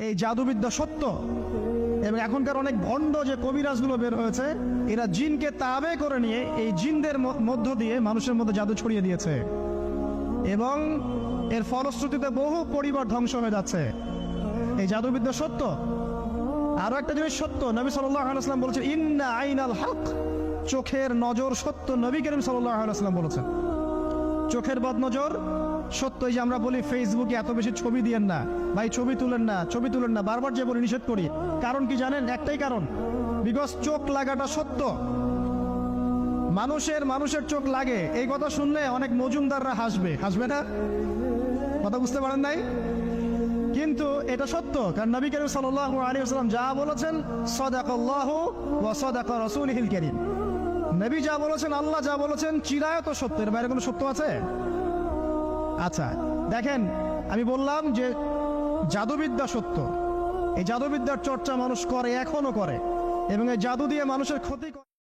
এই জাদুবিদ্যা সত্য। এবং এখনকার অনেক ভণ্ড যে কবিরাজগুলো বের হয়েছে, এরা জিনকে তাবে করে নিয়ে এই জিনদের মধ্য দিয়ে মানুষের মধ্যে জাদু ছড়িয়ে দিয়েছে, এবং এর ফলশ্রুতিতে বহু পরিবার ধ্বংস হয়ে যাচ্ছে। এই জাদুবিদ্যা সত্য। আরো একটা জিনিস সত্য, নবী সাল্লাল্লাহু আলাইহি ওয়াসাল্লাম বলেছেন, ইন্না আইনাল হক, চোখের নজর সত্য। নবী করিম সাল্লাল্লাহু আলাইহি ওয়াসাল্লাম বলেছেন চোখের বদনজর সত্য। এই যে আমরা বলি ফেসবুকে এত বেশি ছবি দিয়েন না ভাই, ছবি তুলেন না, ছবি তুলেন না, বারবার যে বলি নিষেধ করি। কারণ কি জানেন? একটাই কারণ, বিকজ চোখ লাগাটা সত্য। মানুষের চোখ লাগে, এই কথা শুনলে অনেক মজুমদাররা হাসবে না? কথা বুঝতে পারেন নাই? কিন্তু এটা সত্য, কারণ নবী করিম সাল্লাল্লাহু আলাইহি ওয়াসাল্লাম যা বলেছেন, সাদাকাল্লাহু ওয়া সাদাকা রাসূলুহুল কারীম। নবী যা বলেছেন, আল্লাহ যা বলেছেন, চিরায়ত সত্য, এর বাইরে কোনো সত্য আছে? আচ্ছা দেখেন, আমি বললাম যে জাদুবিদ্যা সত্য। এই জাদুবিদ্যার চর্চা মানুষ করে, এখনো করে, এবং এই জাদু দিয়ে মানুষের ক্ষতি করে।